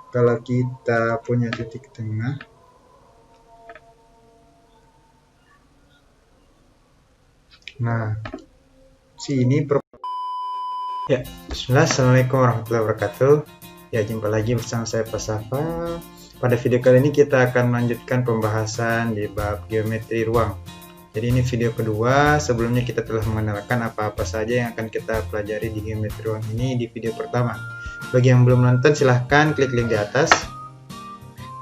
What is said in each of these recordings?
kalau kita punya titik tengah, nah sini ya. Bismillah, assalamualaikum warahmatullahi wabarakatuh. Ya, jumpa lagi bersama saya Pak Safa. Pada video kali ini kita akan melanjutkan pembahasan di bab geometri ruang. Jadi ini video kedua. Sebelumnya kita telah mengenalkan apa-apa saja yang akan kita pelajari di geometri ruang ini di video pertama. Bagi yang belum nonton, silahkan klik link di atas.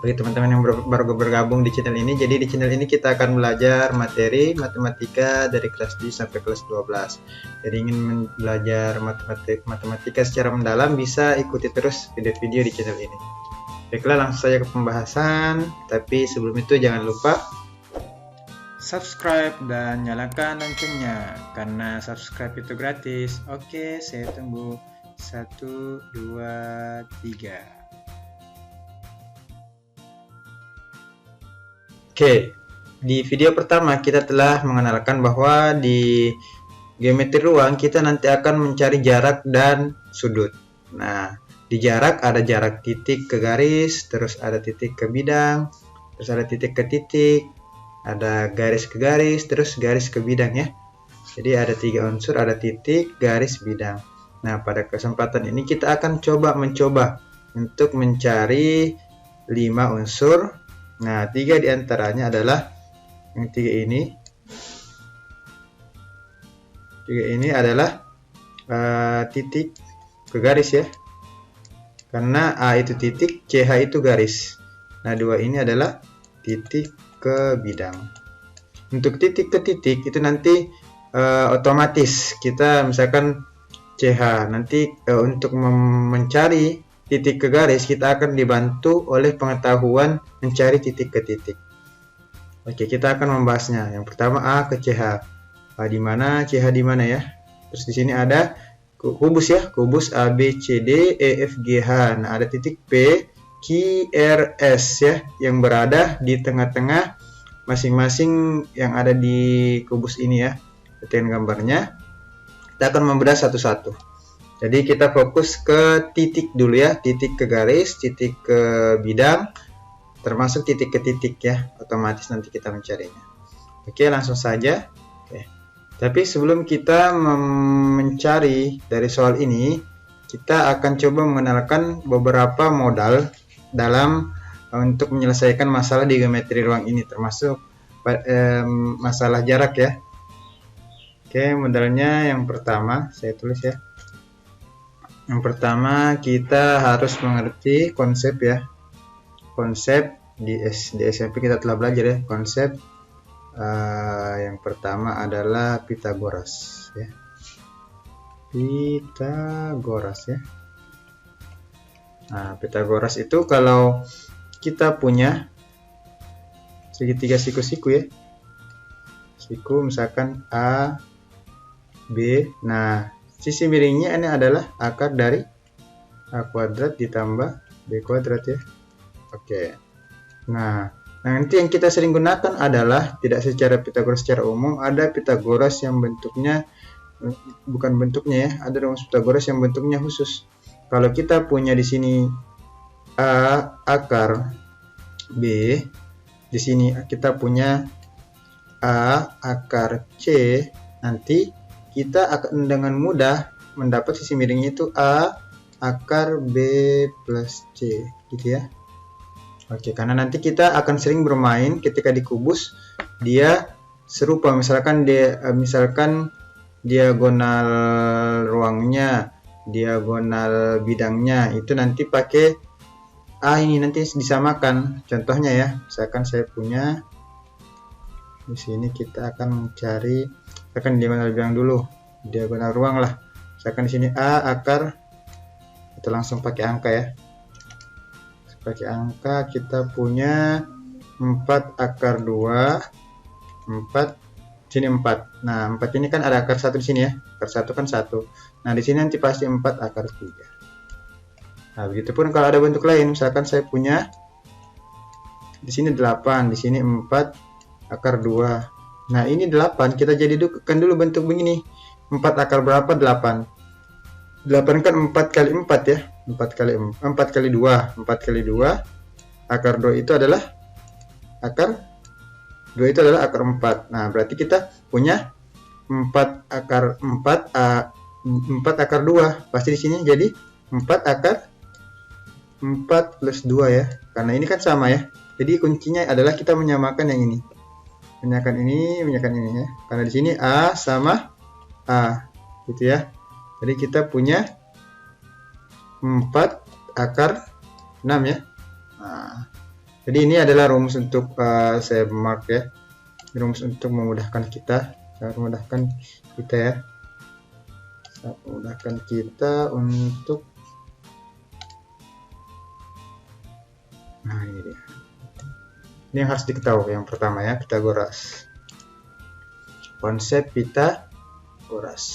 Bagi teman-teman yang baru bergabung di channel ini, jadi di channel ini kita akan belajar materi matematika dari kelas D sampai kelas 12. Jadi ingin belajar matematika secara mendalam, bisa ikuti terus video-video di channel ini. Baiklah, langsung saja ke pembahasan. Tapi sebelum itu jangan lupa subscribe dan nyalakan loncengnya, karena subscribe itu gratis. Oke, saya tunggu. 1, 2, 3. Oke, di video pertama kita telah mengenalkan bahwa di geometri ruang kita nanti akan mencari jarak dan sudut. Nah, di jarak ada jarak titik ke garis, terus ada titik ke bidang, terus ada titik ke titik, ada garis ke garis, terus garis ke bidang ya. Jadi ada 3 unsur, ada titik, garis, bidang. Nah, pada kesempatan ini kita akan mencoba untuk mencari 5 unsur. Nah, 3 diantaranya adalah yang 3 ini. 3 ini adalah titik ke garis ya. Karena A itu titik, CH itu garis. Nah, 2 ini adalah titik ke bidang. Untuk titik ke titik itu nanti otomatis kita misalkan CH. Nanti untuk mencari titik ke garis kita akan dibantu oleh pengetahuan mencari titik ke titik. Oke, kita akan membahasnya. Yang pertama A ke CH. A di mana, CH di mana ya? Terus di sini ada kubus ya, kubus A B C D E F G H. Nah, ada titik P Q R S ya yang berada di tengah-tengah masing-masing yang ada di kubus ini ya. Perhatikan gambarnya. Kita akan membedah satu-satu. Jadi kita fokus ke titik dulu ya, titik ke garis, titik ke bidang, termasuk titik ke titik ya, otomatis nanti kita mencarinya. Oke, langsung saja. Oke. Tapi sebelum kita mencari dari soal ini, kita akan coba mengenalkan beberapa modal dalam untuk menyelesaikan masalah di geometri ruang ini, termasuk masalah jarak ya. Oke, modalnya yang pertama saya tulis ya. Yang pertama kita harus mengerti konsep ya. Konsep di SMP kita telah belajar ya. Konsep yang pertama adalah Pythagoras ya. Pythagoras ya. Nah, Pythagoras itu kalau kita punya segitiga siku-siku ya. Siku misalkan A, B. Nah, sisi miringnya ini adalah akar dari A kuadrat ditambah B kuadrat ya. Oke. Nah, nanti yang kita sering gunakan adalah tidak secara Pythagoras secara umum, ada Pythagoras yang bentuknya bukan bentuknya ya, ada rumus Pythagoras yang bentuknya khusus. Kalau kita punya di sini A akar B, di sini kita punya A akar C, nanti kita akan dengan mudah mendapat sisi miringnya itu A akar B plus C gitu ya. Oke, karena nanti kita akan sering bermain ketika di kubus dia serupa, misalkan diagonal ruangnya, diagonal bidangnya itu nanti pakai A ini nanti disamakan. Contohnya ya, misalkan saya punya di sini kita akan mencari akan diagonal bidang dulu, diagonal ruang lah. Misalkan di sini A akar, kita langsung pakai angka ya. Pakai angka kita punya 4 akar 2, 4 sini 4. Nah, 4 ini kan ada akar 1 di sini ya. Akar 1 kan 1. Nah, di sini nanti pasti 4 akar 3. Nah, begitupun kalau ada bentuk lain, misalkan saya punya di sini 8, di sini 4 akar 2. Nah, ini 8, kita jadikan dulu bentuk begini. 4 akar berapa? 8. 8 kan 4 kali 4 ya. 4 kali 2. 4 kali 2 akar 2 itu adalah akar 2 itu adalah akar 4. Nah, berarti kita punya 4 akar 4 4 akar 2. Pasti di sini jadi 4 akar 4 plus 2 ya. Karena ini kan sama ya. Jadi kuncinya adalah kita menyamakan yang ini. Menyamakan ini ya. Karena di sini A sama A gitu ya. Jadi kita punya 4 akar 6 ya. Nah, jadi ini adalah rumus untuk saya mark ya. Rumus untuk memudahkan kita, ya. Memudahkan kita untuk ini dia. Ini yang harus diketahui yang pertama ya, Pitagoras. Konsep Pitagoras.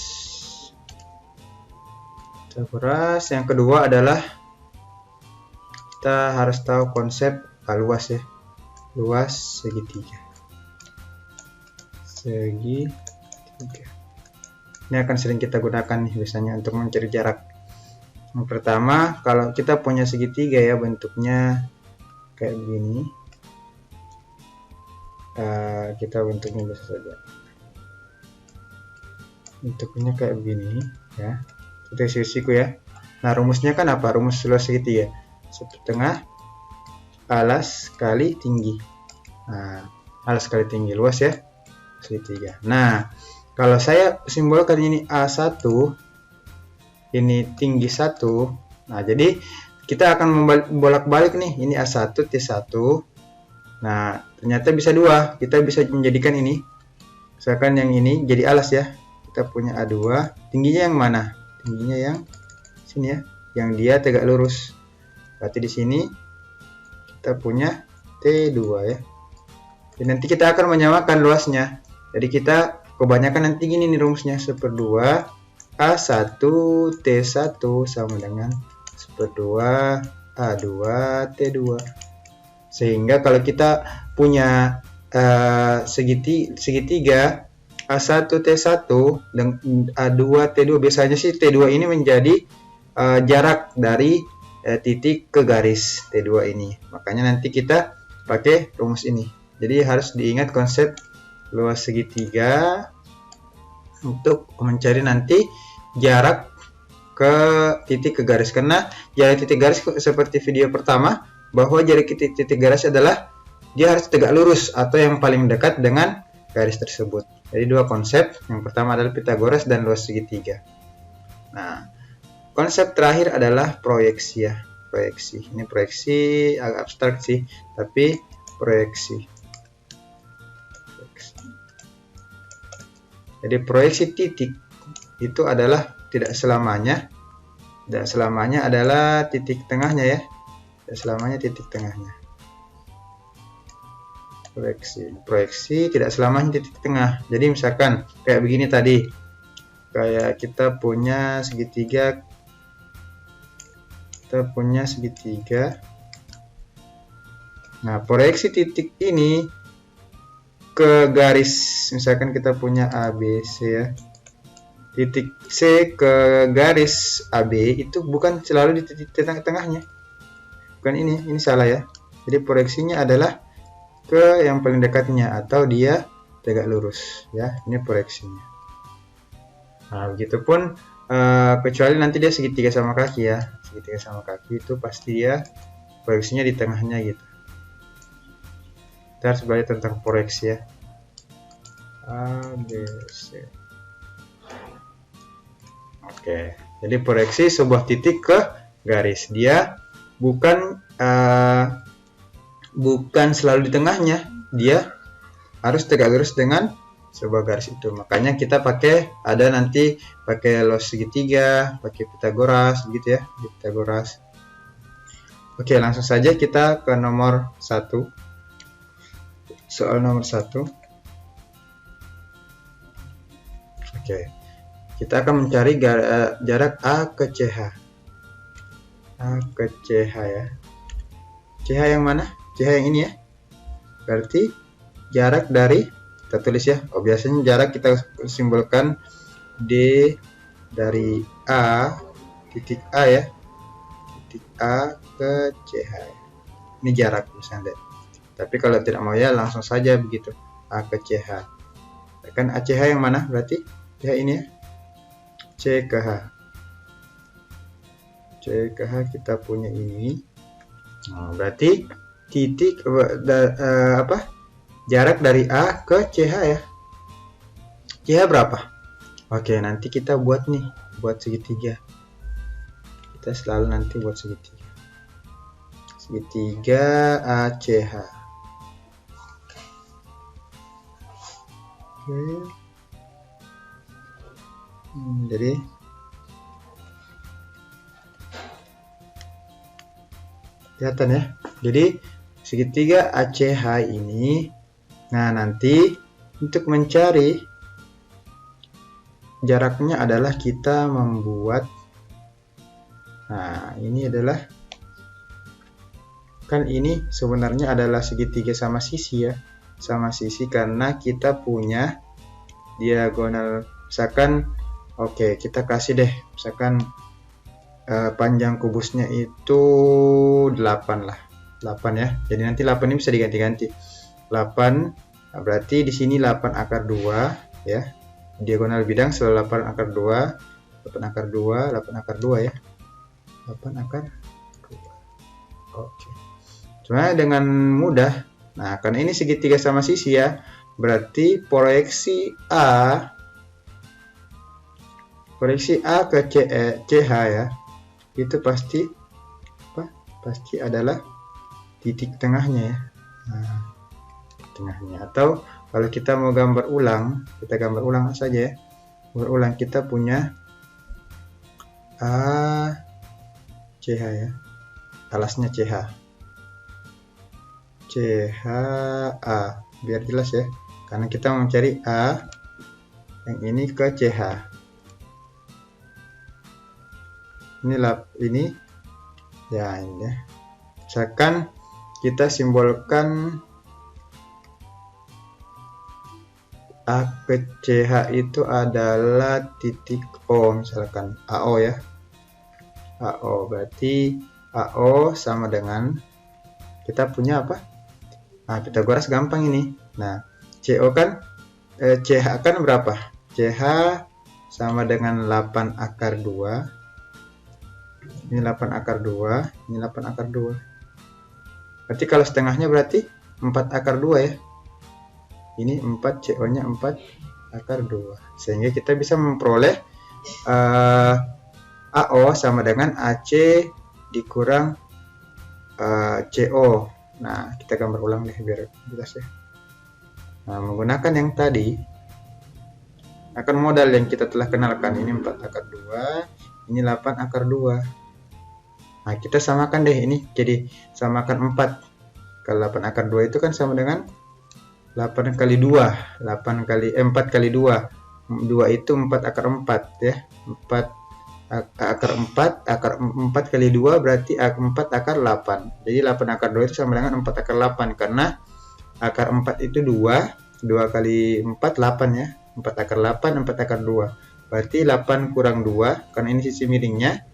Yang kedua adalah kita harus tahu konsep luas ya. Luas segitiga. Ini akan sering kita gunakan nih biasanya untuk mencari jarak. Yang pertama, kalau kita punya segitiga ya, bentuknya kayak begini. Kita bentuknya biasa saja. Bentuknya kayak begini ya. Itu sisiku ya. Nah, rumusnya kan apa? Rumus luas segitiga. 1/2 alas kali tinggi. Nah, alas kali tinggi luas ya. Segitiga. Nah, kalau saya simbolkan ini A1, ini tinggi 1. Nah, jadi kita akan bolak-balik nih. Ini A1, T1. Nah, ternyata bisa 2. Kita bisa menjadikan ini. Misalkan yang ini jadi alas ya. Kita punya A2. Tingginya yang mana? Tingginya yang sini ya, yang dia tegak lurus. Berarti di sini kita punya T2 ya. Dan nanti kita akan menyamakan luasnya. Jadi kita kebanyakan nanti gini nih rumusnya, 1/2 A1 T1 sama dengan 1/2 A2 T2. Sehingga kalau kita punya segitiga A1 T1 dan A2 T2, biasanya sih T2 ini menjadi jarak dari titik ke garis T2 ini. Makanya nanti kita pakai rumus ini. Jadi harus diingat konsep luas segitiga untuk mencari nanti jarak ke titik ke garis. Karena jarak titik garis seperti video pertama, bahwa jarak titik garis adalah dia harus tegak lurus atau yang paling dekat dengan garis tersebut. Jadi dua konsep, yang pertama adalah Pitagoras dan luas segitiga. Nah, konsep terakhir adalah proyeksi ya. Proyeksi. Ini proyeksi agak abstrak sih, tapi proyeksi. Jadi proyeksi titik itu adalah tidak selamanya adalah titik tengahnya ya. Tidak selamanya titik tengahnya. Proyeksi tidak selamanya titik tengah. Jadi misalkan kayak begini tadi, kayak kita punya segitiga, nah proyeksi titik ini ke garis, misalkan kita punya ABC ya, titik C ke garis AB itu bukan selalu di titik tengahnya, bukan ini salah ya. Jadi proyeksinya adalah ke yang paling dekatnya atau dia tegak lurus ya. Ini proyeksinya. Nah, begitupun kecuali nanti dia segitiga sama kaki ya. Segitiga sama kaki itu pasti dia proyeksinya di tengahnya gitu. Kita harus belajar tentang proyeksi ya. A, B, C. Oke. Jadi proyeksi sebuah titik ke garis. Dia bukan selalu di tengahnya, dia harus tegak lurus dengan sebuah garis itu. Makanya kita nanti pakai luas segitiga, pakai Pitagoras gitu ya, Pitagoras. Oke, langsung saja kita ke nomor 1. Soal nomor 1. Oke. Kita akan mencari jarak A ke CH. A ke CH ya. CH yang mana? CH yang ini ya. Berarti jarak dari, kita tulis ya. Biasanya jarak kita simbolkan D dari A titik A ya, titik A ke CH. Ini jarak misalnya. Tapi kalau tidak mau ya langsung saja begitu, A ke CH. Kan ACH yang mana berarti? CH ini ya, C ke H. C ke H kita punya ini. Nah, berarti titik jarak dari A ke CH ya. CH berapa? Oke, nanti kita buat nih, buat segitiga. Kita selalu nanti buat segitiga. Segitiga ACH. Oke. Jadi kelihatan ya. Jadi segitiga ACH ini, nah nanti untuk mencari jaraknya adalah kita membuat, nah ini adalah, kan ini sebenarnya adalah segitiga sama sisi ya, sama sisi karena kita punya diagonal. Misalkan oke, kita kasih deh misalkan panjang kubusnya itu 8 lah, 8 ya. Jadi nanti 8 ini bisa diganti-ganti. 8 berarti di sini 8 akar 2 ya. Diagonal bidang selalu 8 akar 2, 8 akar 2, 8 akar 2 ya. 8 akar 2. Oke. Cuma dengan mudah. Nah, karena ini segitiga sama sisi ya, berarti proyeksi A ke CH ya, itu pasti pasti adalah titik tengahnya ya. Nah, titik tengahnya. Atau kalau kita mau gambar ulang, kita gambar ulang saja ya. Gambar ulang, kita punya A CH ya, alasnya CH A, biar jelas ya, karena kita mau mencari A yang ini ke CH. Ini ya, ini ya. Misalkan kita simbolkan A ke CH itu adalah titik O, misalkan AO ya. AO berarti AO sama dengan, kita punya apa? Nah, Pitagoras gampang ini. Nah, CO kan CH kan berapa? CH sama dengan 8 akar 2. Ini 8 akar 2, ini 8 akar 2. Berarti kalau setengahnya berarti 4 akar 2 ya. Ini 4, CO-nya 4 akar 2. Sehingga kita bisa memperoleh AO sama dengan AC dikurang CO. Nah, kita gambar ulang deh biar jelas ya. Nah, menggunakan yang tadi, akan modal yang kita telah kenalkan, ini 4 akar 2, ini 8 akar 2. Nah, kita samakan deh ini, jadi samakan 4. Kalau 8 akar 2 itu kan sama dengan 8 kali 2, 4 kali 2. 2 itu 4 akar 4 ya. 4 akar 4 kali 2 berarti 4 akar 8. Jadi 8 akar 2 itu sama dengan 4 akar 8, karena akar 4 itu 2 kali 4 8 ya. 4 akar 8, 4 akar 2. Berarti 8 kurang 2, karena ini sisi miringnya.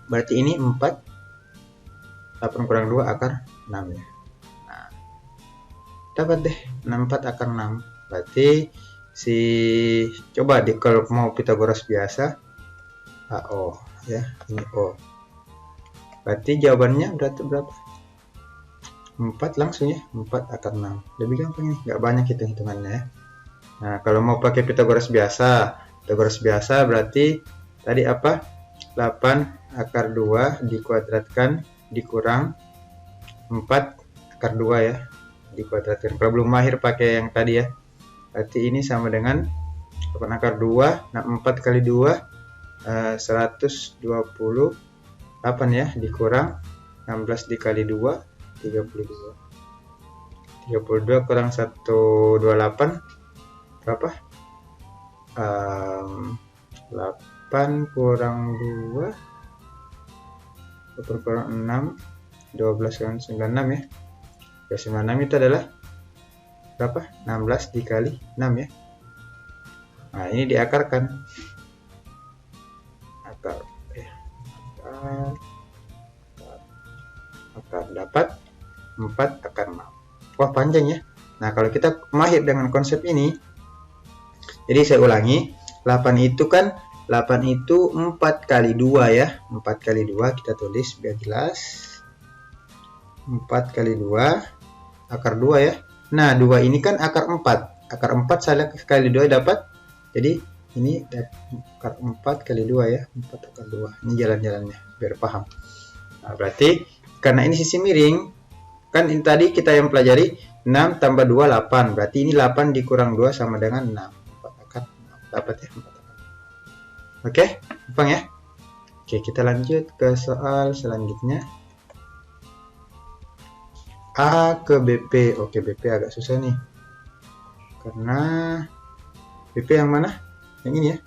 Berarti ini 4. 8 kurang 2 akar 6 ya. Nah, dapat deh 64 akar 6. Berarti coba kalau mau Pitagoras biasa, AO ya, ini O. Berarti jawabannya berapa? 4 langsung ya, 4 akar 6. Lebih gampang nih, nggak banyak hitungannya ya. Nah, kalau mau pakai Pitagoras biasa berarti tadi apa? 8 akar 2 dikuadratkan dikurang 4 akar 2 ya, dikuadratkan. Kalau belum mahir pakai yang tadi ya, berarti ini sama dengan 8 akar 2. Nah, 4 kali 2 128 ya, dikurang 16 dikali 2 32. 32 kurang 128 berapa? 8 kurang 2 kurang 6, 12 kurang 96 ya. 96 itu adalah berapa? 16 dikali 6 ya. Nah, ini diakarkan. akar dapat 4 akar 6. Wah, panjang ya. Nah, kalau kita mahir dengan konsep ini, jadi saya ulangi, 8 itu kan 8 itu 4 kali 2 ya. 4 kali 2 kita tulis biar jelas. 4 kali 2 akar 2 ya. Nah, 2 ini kan akar 4. Akar 4 saya kali 2 dapat. Jadi ini akar 4 kali 2 ya. 4 akar 2. Ini jalan-jalannya biar paham. Nah, berarti karena ini sisi miring, kan ini tadi kita yang pelajari 6 tambah 2 8. Berarti ini 8 dikurang 2 sama dengan 6. 4 akar 6. Dapat ya 4 akar. Oke, gampang ya. Oke, kita lanjut ke soal selanjutnya. A ke BP. Oke, BP agak susah nih. Karena BP yang mana? Yang ini ya.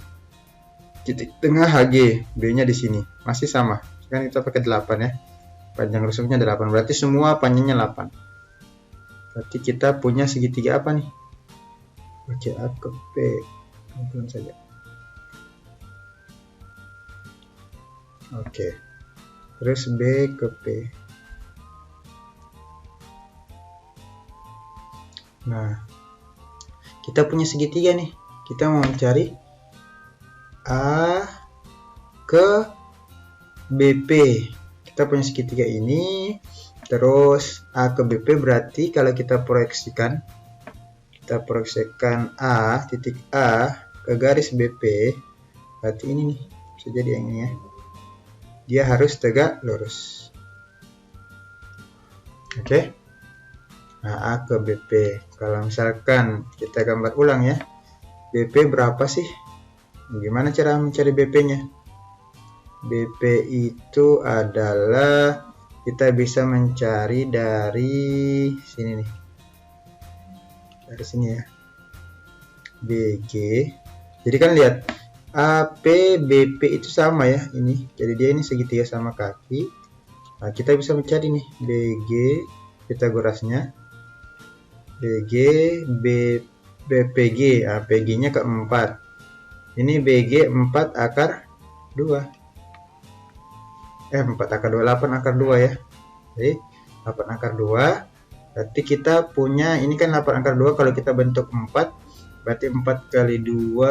Titik tengah HG, B-nya di sini. Masih sama. Kan kita pakai 8 ya. Panjang rusuknya 8. Berarti semua panjangnya 8. Berarti kita punya segitiga apa nih? Oke, A ke P. Pelan saja. Oke. Terus B ke P. Nah, kita punya segitiga nih. Kita mau mencari A ke BP. Kita punya segitiga ini. Terus A ke BP berarti kalau kita proyeksikan A, titik A ke garis BP. Berarti ini nih. Bisa jadi yang ini ya. Dia harus tegak lurus. Oke. Nah, A ke BP. Kalau misalkan kita gambar ulang ya. BP berapa sih? Gimana cara mencari BP-nya? BP itu adalah kita bisa mencari dari sini nih. Dari sini ya. BG. Jadi kan lihat AP BP itu sama ya ini. Jadi dia ini segitiga sama kaki. Nah, kita bisa mencari nih BG Pitagorasnya. BG BPG. Nah, PG-nya ke 4. Ini BG 4 akar 2. 4 akar 2, 8 akar 2 ya. Jadi 8 akar 2. Berarti kita punya ini kan 8 akar 2 kalau kita bentuk 4. Berarti 4 kali 2.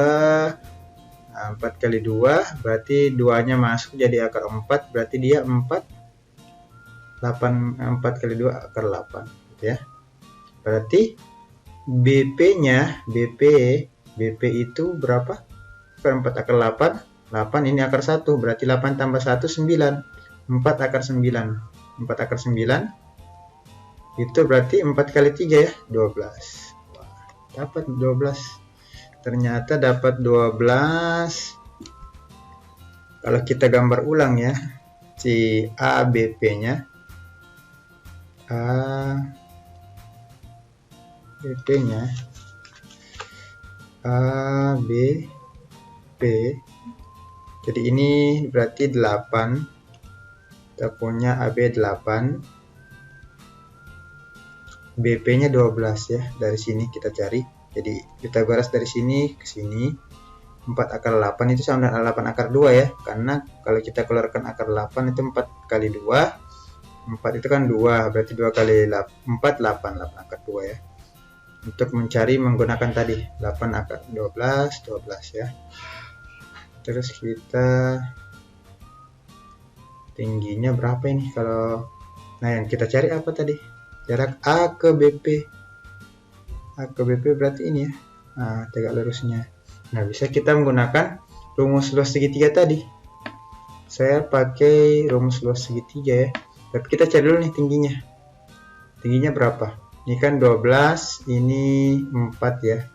Nah, 4 kali 2 berarti 2-nya masuk jadi akar 4. Berarti dia 4 kali 2 akar 8 gitu ya. Berarti BP-nya BP itu berapa? 4 akar 8. 8 ini akar 1. Berarti 8 tambah 1 9. 4 akar 9. 4 akar 9 itu berarti 4 kali 3 ya, 12. Wah, dapat 12. Ternyata dapat 12. Kalau kita gambar ulang ya, si ABP-nya. BP-nya A, B, P. Jadi ini berarti 8. Kita punya AB 8. BP-nya 12 ya. Dari sini kita cari. Jadi Pitagoras dari sini ke sini. 4 akar 8 itu sama dengan 8 akar 2 ya. Karena kalau kita keluarkan akar 8 itu 4 kali 2. 4 itu kan 2. Berarti 2 kali 4, 8 akar 2 ya. Untuk mencari menggunakan tadi 8 akar 12 ya. Terus kita tingginya berapa ini kalau yang kita cari apa tadi? Jarak A ke BP. A ke BP berarti ini ya. Nah, tegak lurusnya. Nah, bisa kita menggunakan rumus luas segitiga tadi. Saya pakai rumus luas segitiga ya. Tapi kita cari dulu nih tingginya. Tingginya berapa? Ini kan 12, ini 4 ya.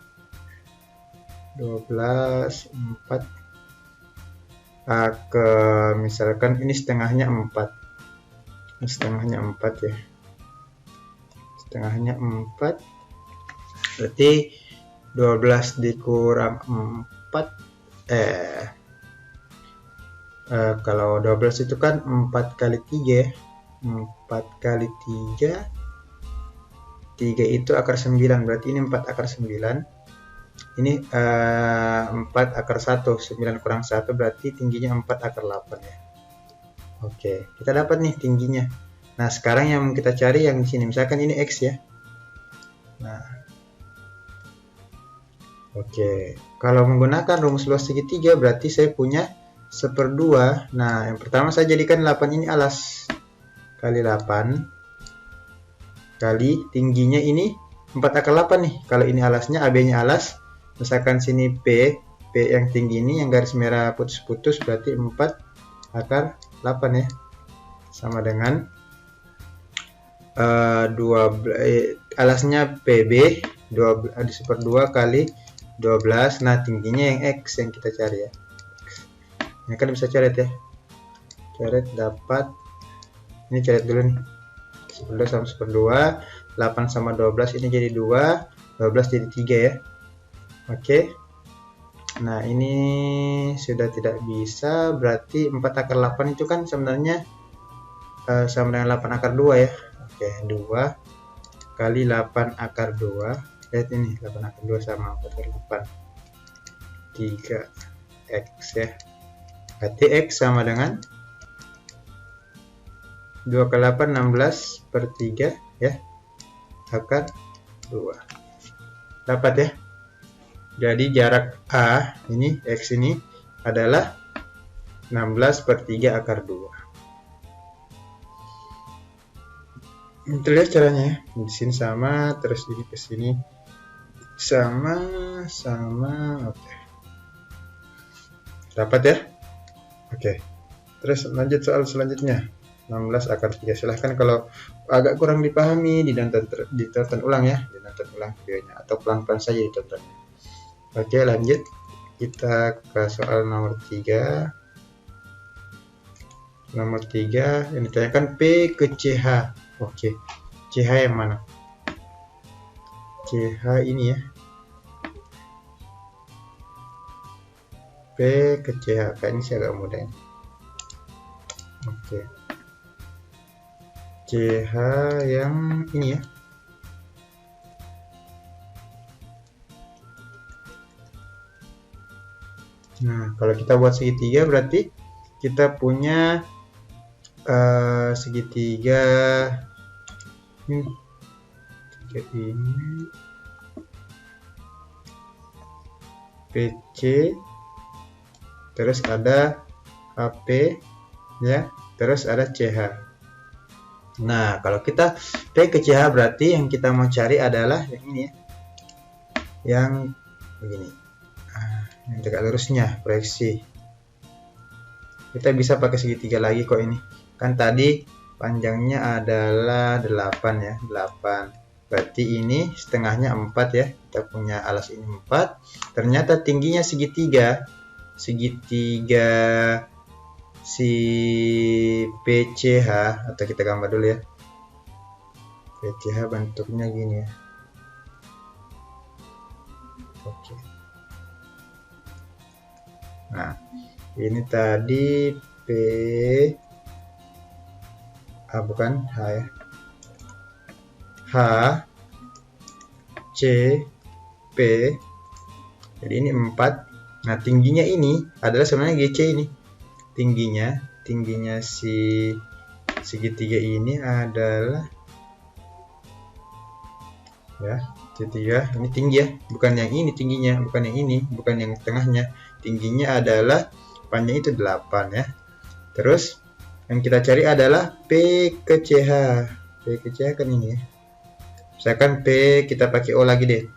12, 4. Ke misalkan ini setengahnya 4. Ini setengahnya 4 ya. Setengahnya 4. Berarti 12 dikurang 4. Kalau 12 itu kan 4 kali 3 ya. 4 kali 3. 3 itu akar 9, berarti ini 4 akar 9. Ini 4 akar 1, 9 kurang 1 berarti tingginya 4 akar 8 ya. Oke, kita dapat nih tingginya. Nah, sekarang yang kita cari yang di sini, misalkan ini X ya. Nah, oke, kalau menggunakan rumus luas segitiga berarti saya punya 1/2. Nah, yang pertama saya jadikan 8 ini alas. Kali 8 kali tingginya ini 4/8 nih. Kalau ini alasnya, AB-nya alas. Misalkan sini P yang tinggi ini yang garis merah putus-putus berarti 4/8 ya. Sama dengan 12 alasnya PB 1/2 kali 12. Nah, tingginya yang X yang kita cari ya. Ini kan bisa coret ya. Coret dapat. Ini coret dulu nih. 11 sama 1/2, 8 sama 12 ini jadi 2, 12 jadi 3 ya. Oke. Nah, ini sudah tidak bisa, berarti 4/8 itu kan sebenarnya sama dengan 8/2 ya. Oke, 2 kali 8/2. Lihat ini 8/2 sama 4/8. 3x ya. Berarti x sama dengan 2 kali 8 16/3 ya. Akar 2. Dapat ya. Jadi jarak A ini X ini adalah 16/3 akar 2. Kita lihat caranya ya. Di sini sama, terus ini ke sini sama. Oke. Dapat ya? Oke. Terus lanjut soal selanjutnya. 16/3. Silahkan kalau agak kurang dipahami ditonton ulang ya, ditonton ulang videonya atau pelan-pelan saja ditontonnya. Oke, lanjut kita ke soal nomor 3. Nomor 3 yang ditanyakan P ke CH. Oke, CH yang mana? CH ini ya. P ke CH, kayaknya sih agak mudah ini. Oke. CH yang ini ya. Nah, kalau kita buat segitiga berarti kita punya segitiga ini PC, terus ada HP ya, terus ada CH. Nah, kalau kita P ke CH berarti yang kita mau cari adalah yang ini ya, yang begini, yang tegak lurusnya, proyeksi. Kita bisa pakai segitiga lagi kok ini. Kan tadi panjangnya adalah 8 ya, 8. Berarti ini setengahnya 4 ya. Kita punya alas ini 4. Ternyata tingginya segitiga si PCH, atau kita gambar dulu ya. PCH bentuknya gini ya. Oke. Nah, ini tadi P bukan H ya. H C P. Jadi ini 4. Nah, tingginya ini adalah sebenarnya GC ini. Tingginya si segitiga ini adalah ya, segitiga ini tinggi ya, bukan yang ini tingginya, bukan yang ini, bukan yang tengahnya. Tingginya adalah panjang itu 8 ya. Terus yang kita cari adalah P ke CH. P ke CH kan ini ya. Misalkan P kita pakai O lagi deh.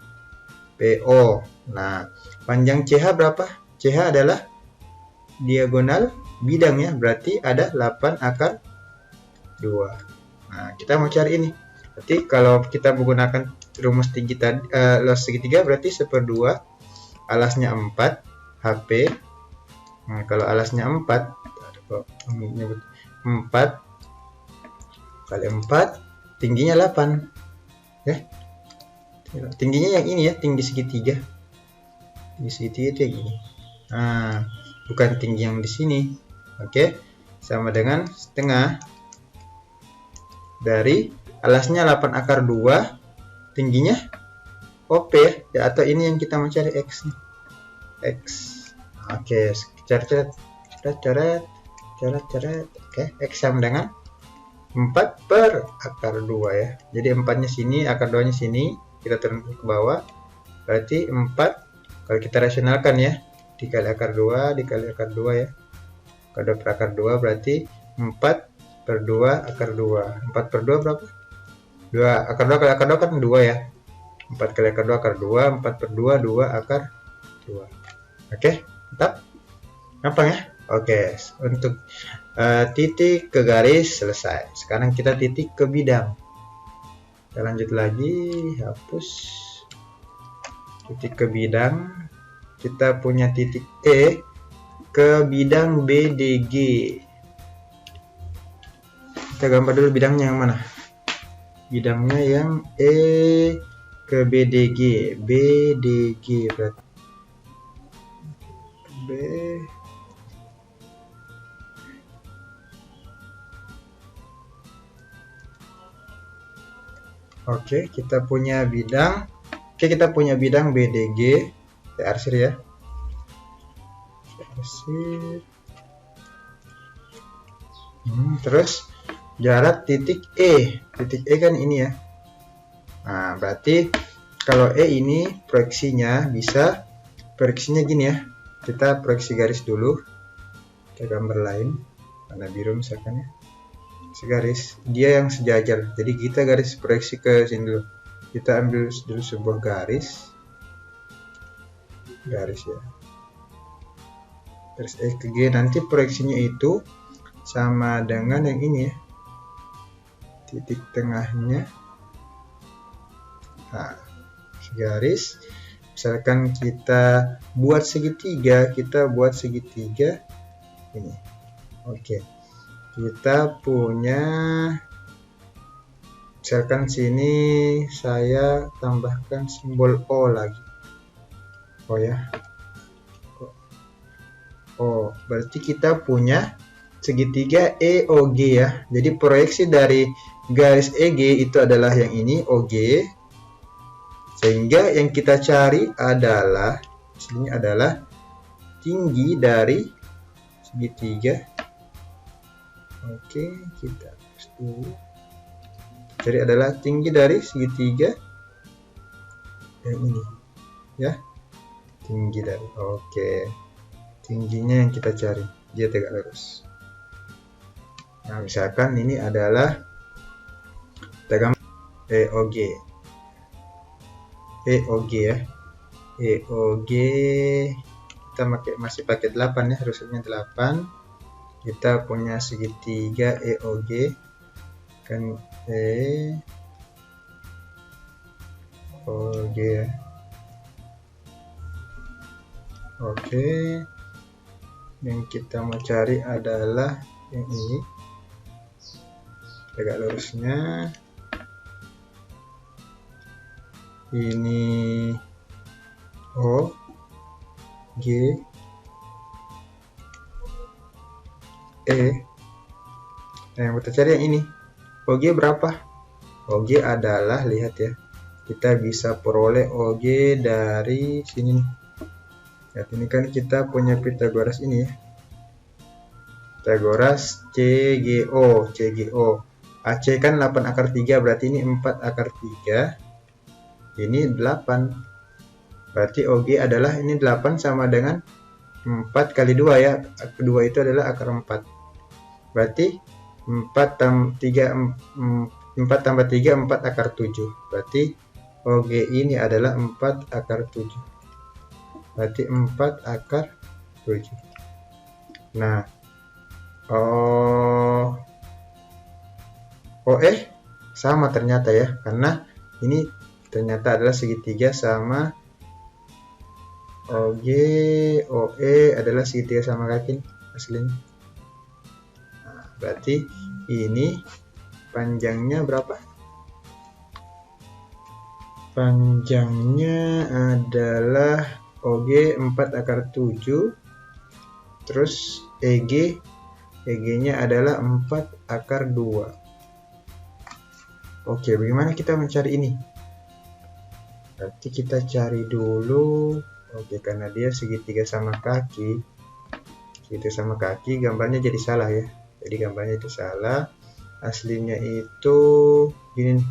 PO. Nah, panjang CH berapa? CH adalah diagonal bidang ya, berarti ada 8/2. Nah, kita mau cari ini. Berarti kalau kita menggunakan rumus tinggi tadi, luas segitiga berarti 1/2, alasnya 4, HP. Nah, kalau alasnya 4 kali 4, tingginya 8 ya. Tingginya yang ini ya, tinggi segitiga itu kayak gini. Nah, bukan tinggi yang di sini. Oke, sama dengan setengah dari alasnya 8/2, tingginya OP ya, atau ini yang kita mau cari X nih. X. Oke, coret. Oke, X sama dengan 4 per akar 2 ya. Jadi 4-nya sini, akar 2-nya sini, kita turun ke bawah. Berarti 4, kalau kita rasionalkan ya, dikali akar 2, dikali akar 2 ya. Akar 2 per akar 2 berarti 4 per 2 akar 2. 4 per 2 berapa? 2. Akar 2 kali akar 2 kan 2 ya. 4 kali akar 2 akar 2, 4 per 2, 2 akar 2. Oke, mantap. Gampang ya? Oke, untuk titik ke garis selesai. Sekarang kita titik ke bidang. Kita lanjut lagi, hapus titik ke bidang. Kita punya titik E ke bidang BDG. Kita gambar dulu bidangnya yang mana? Bidangnya yang E ke BDG. BDG berarti B. Oke, kita punya bidang. Oke, kita punya bidang BDG. Kita arsir ya. Arsir. Terus jarak titik E. Titik E kan ini ya. Nah, berarti kalau E ini proyeksinya bisa proyeksinya gini ya. Kita proyeksi garis dulu. Kita gambar lain. Warna biru misalkan ya. Segaris, dia yang sejajar. Jadi kita garis proyeksi ke sini dulu. Kita ambil dulu sebuah garis ya. Garis E ke G. Nanti proyeksinya itu sama dengan yang ini ya. Titik tengahnya. Nah, segaris. Misalkan kita buat segitiga, ini. Oke. Kita punya, misalkan sini saya tambahkan simbol O lagi. Oh ya. Oh, berarti kita punya segitiga EOG ya. Jadi proyeksi dari garis EG itu adalah yang ini, OG. Sehingga yang kita cari adalah sini adalah tinggi dari segitiga. Oke, kita hapus dulu. Jadi adalah tinggi dari segitiga yang ini ya. Tinggi dari, oke, tingginya yang kita cari, dia tegak lurus. Nah, misalkan ini adalah kita gambar EOG ya. EOG kita masih pakai 8 ya, rusuknya 8. Kita punya segitiga EOG kan, EOG ya. Oke, yang kita mau cari adalah yang ini, tegak lurusnya ini, O G E. Nah, yang kita cari yang ini, OG berapa? OG adalah, lihat ya, kita bisa peroleh OG dari sini nih. Lihat, ini kan kita punya Pythagoras ini ya. Pythagoras CGO. AC kan 8 akar 3, berarti ini 4 akar 3. Ini 8. Berarti OG adalah ini 8 sama dengan 4 kali 2 ya. Kedua itu adalah akar 4. Berarti 4 tambah 3 4 akar 7. Berarti OG ini adalah 4 akar 7. Berarti 4 akar 7. Nah, OE sama ternyata ya, karena ini ternyata adalah segitiga sama OG, OE adalah segitiga sama kaki aslinya. Nah, berarti ini panjangnya berapa? Panjangnya adalah OG 4 akar 7. Terus EG-nya adalah 4 akar 2. Oke, bagaimana kita mencari ini? Berarti kita cari dulu. Oke, karena dia segitiga sama kaki. Segitiga sama kaki, gambarnya jadi salah ya. jadi gambarnya itu salah. Aslinya itu gini nih.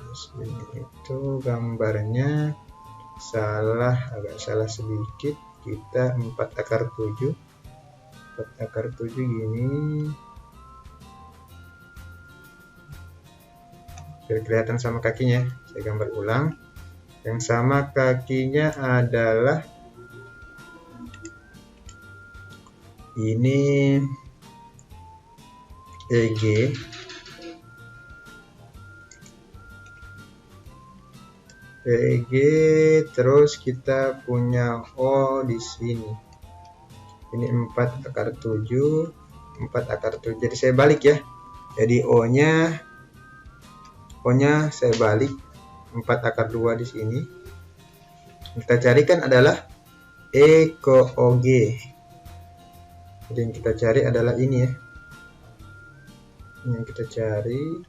Aslinya itu gambarnya salah, agak salah sedikit. Kita 4 akar 7 gini, biar kelihatan sama kakinya. Saya gambar ulang. Yang sama kakinya adalah ini EG, terus kita punya O di sini. Ini 4 akar 7, 4 akar 7. Jadi saya balik ya. Jadi O-nya saya balik, 4 akar 2 di sini. Kita carikan adalah E ke OG. Jadi yang kita cari adalah ini ya. Ini yang kita cari.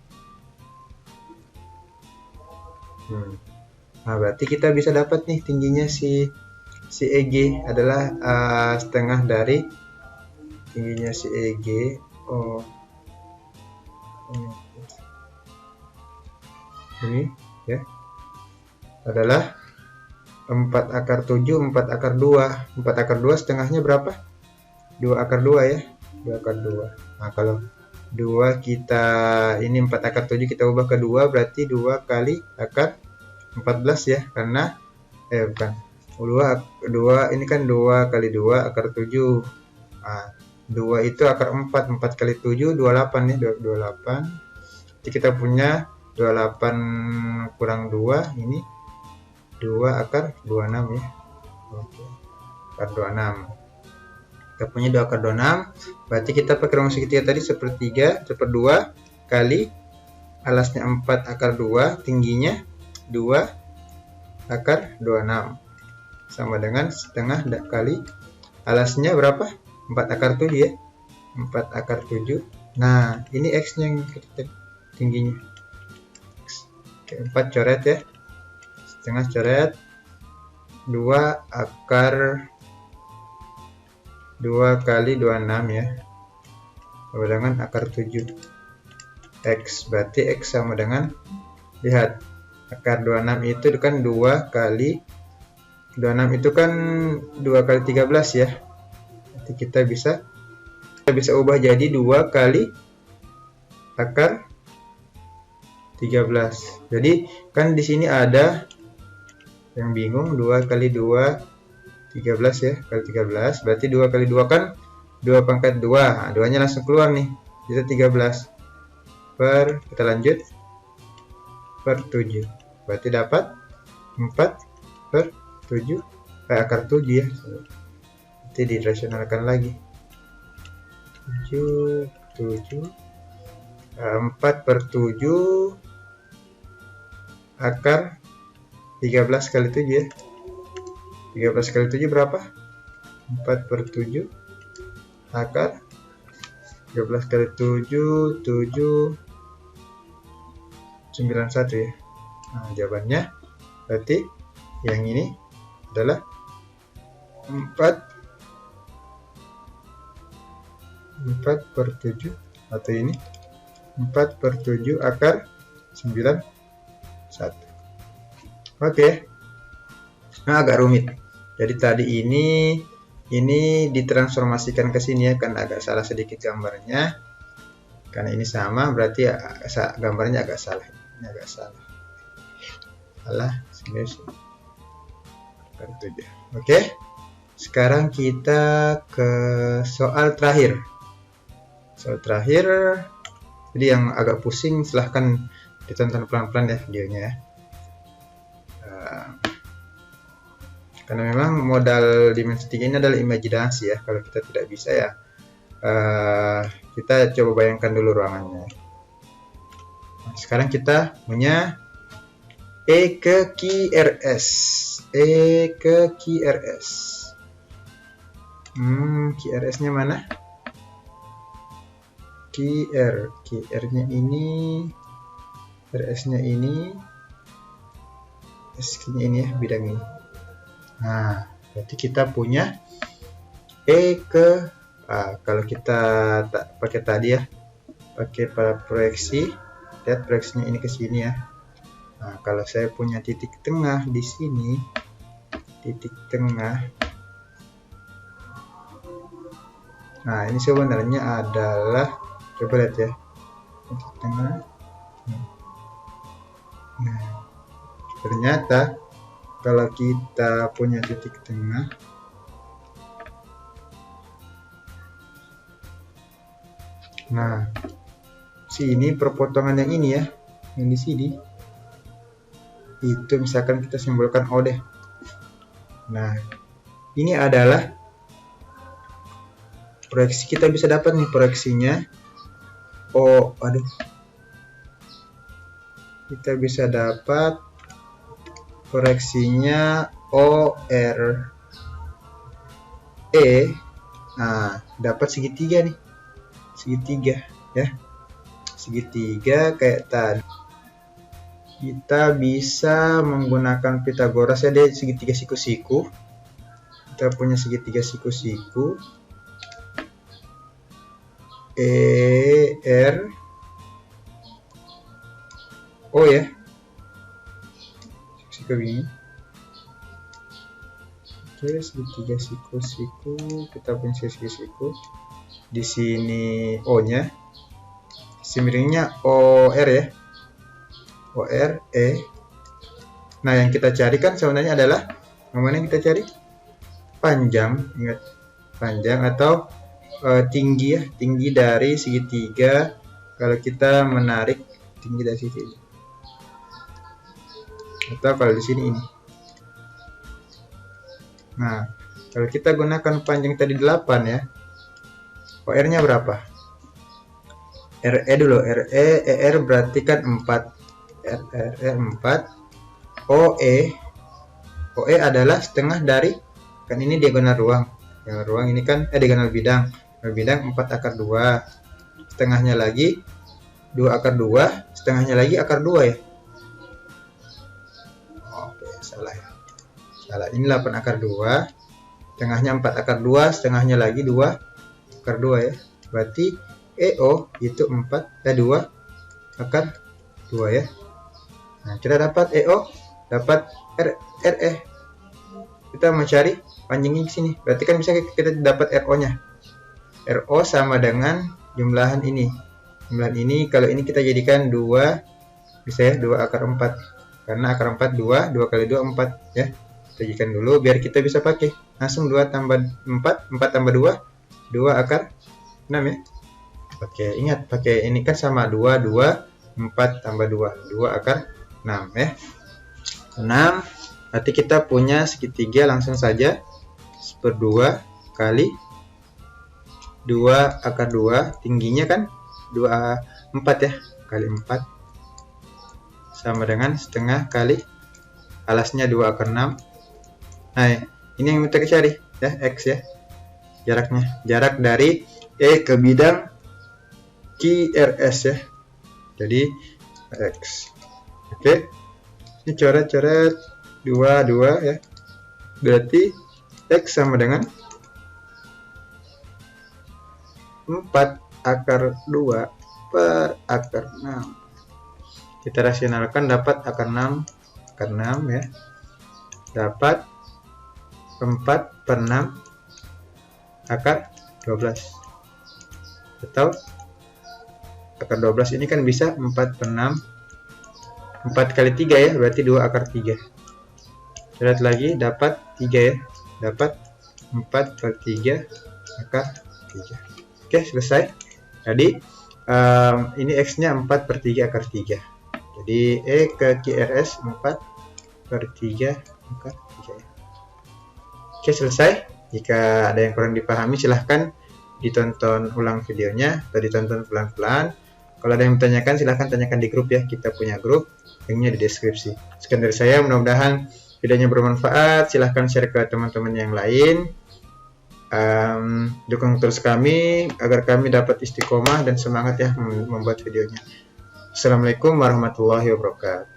Nah, berarti kita bisa dapat nih tingginya si EG adalah setengah dari tingginya si EG. Ini ya adalah 4 akar 7, 4 akar 2. 4 akar 2 setengahnya berapa? 2 akar 2 ya. 2 akar 2. Nah, kalau 2 kita ini 4 akar 7 kita ubah ke 2, berarti 2 kali akar 14 ya, karena bukan 2 ini kan 2 kali 2 akar 7. Nah, 2 itu akar 4 kali 7 28 ya, 28. Jadi kita punya 28 kurang 2 ini 2 akar 26 ya. Oke. Akar 26. Kita punya 2 akar 26, berarti kita pakai ruang segitiga tadi 1/3/2 kali alasnya 4 akar 2, tingginya 2 akar 26 sama dengan setengah kali alasnya berapa? 4 akar 7 ya. 4 akar 7. Nah, ini X nya yang tingginya. Oke, 4 coret ya. Setengah coret 2 akar 2 kali 26 ya, sama dengan akar 7 X. Berarti X sama dengan, lihat, akar 26 itu kan 2 kali 26 itu kan 2 kali 13 ya. Nanti kita bisa ubah jadi 2 kali akar 13. Jadi kan di sini ada yang bingung, 2 kali 2 13 ya, kali 13 berarti 2 kali 2 kan 2 pangkat 2. Nah, 2 nya langsung keluar nih, bisa 13 kita lanjut per 7, berarti dapat 4/7 akar 7 ya. Nanti dirasionalkan lagi 7 4/7 akar 13 kali 7 ya. 13 kali 7 berapa? 4/7 akar 13 kali 7 91 ya. Nah, jawabannya berarti yang ini adalah 4/7 atau ini 4/7 akar 91. Oke. Nah, agak rumit. Jadi tadi ini ditransformasikan ke sini ya, kan agak salah sedikit gambarnya. Karena ini sama, berarti gambarnya agak salah. Ini agak salah. Sini. Oke. Sekarang kita ke soal terakhir. Soal terakhir. Jadi yang agak pusing silahkan ditonton pelan-pelan ya videonya ya. Karena memang modal dimensi 3 ini adalah imajinasi ya. Kalau kita tidak bisa ya, kita coba bayangkan dulu ruangannya. Nah, sekarang kita punya E ke QRS. QRS-nya mana? QR-nya ini, RS-nya ini, S-nya ini ya, bidang ini. Nah, berarti kita punya E ke kalau kita tak pakai tadi ya, pakai pada proyeksi, lihat proyeksinya ini ke sini ya. Nah, kalau saya punya titik tengah di sini, titik tengah. Nah, ini sebenarnya adalah, coba lihat ya, titik tengah. Nah, ternyata kalau kita punya titik tengah, nah, sini perpotongan yang ini ya, yang di sini, itu misalkan kita simbolkan O deh. Nah, ini adalah proyeksi, kita bisa dapat nih proyeksinya O, kita bisa dapat proyeksinya ORE. Nah, dapat segitiga nih, segitiga ya, segitiga kayak tadi. Kita bisa menggunakan Pitagoras ya, dia segitiga siku-siku. Kita punya segitiga siku-siku, R O ya, siku ini. Oke, segitiga siku-siku, kita punya siku-siku. Di sini O-nya, miringnya OR ya, OR E. Nah, yang kita cari kan sebenarnya adalah, yang mana yang kita cari? Panjang, ingat, panjang atau tinggi ya, tinggi dari segitiga. Kalau kita menarik tinggi dari segitiga, atau kalau di sini ini. Nah, kalau kita gunakan panjang tadi 8 ya, OR-nya berapa? RE dulu, RE, ER berarti kan 4. RE 4. OE adalah setengah dari, kan ini diagonal ruang. Diagonal ruang ini kan diagonal bidang. Bidang 4 akar 2. Setengahnya lagi 2 akar 2, setengahnya lagi akar 2 ya. Oke, salah ya. Salah. Ini 8 akar 2. Setengahnya 4 akar 2, setengahnya lagi 2 akar 2 ya. Berarti EO itu 2 akar 2 ya. Nah, kita dapat EO, dapat RE. Kita mencari panjangnya di sini. Berarti kan bisa kita dapat RO-nya. RO sama dengan jumlahan ini. Jumlahan ini, kalau ini kita jadikan 2, bisa ya, 2 akar 4. Karena akar 4 2, 2 kali 2 4 ya. Kita jadikan dulu biar kita bisa pakai. Langsung 2 tambah 4, 4 tambah 2, 2 akar 6 ya. Oke, ingat pakai ini kan sama 2, 2, 4 tambah 2, 2 akar 6 ya. 6, berarti kita punya segitiga, langsung saja 1/2 kali 2 akar 2, tingginya kan 4 ya, kali 4 sama dengan setengah kali alasnya 2 akar 6. Nah, ini yang kita cari ya, X ya, jaraknya, jarak dari E ke bidang QRS ya, jadi X. Oke, ini coret-coret 2 ya, berarti X sama dengan 4 akar 2 per akar 6. Kita rasionalkan, dapat akar 6 ya, dapat 4 per 6 akar 12, atau akar 12 ini kan bisa 4 per 6, 4 kali 3 ya, berarti 2 akar 3. Lihat lagi, dapat 3 ya, dapat 4 per 3 akar 3. Oke, selesai. Jadi ini X nya 4 per 3 akar 3. Jadi E ke QRS 4 per 3 akar 3 ya. Oke, selesai. Jika ada yang kurang dipahami, silahkan ditonton ulang videonya atau ditonton pelan-pelan. Kalau ada yang bertanyakan, silahkan tanyakan di grup ya. Kita punya grup, linknya di deskripsi. Sekian dari saya, mudah-mudahan videonya bermanfaat. Silahkan share ke teman-teman yang lain. Dukung terus kami agar kami dapat istiqomah dan semangat ya membuat videonya. Assalamualaikum warahmatullahi wabarakatuh.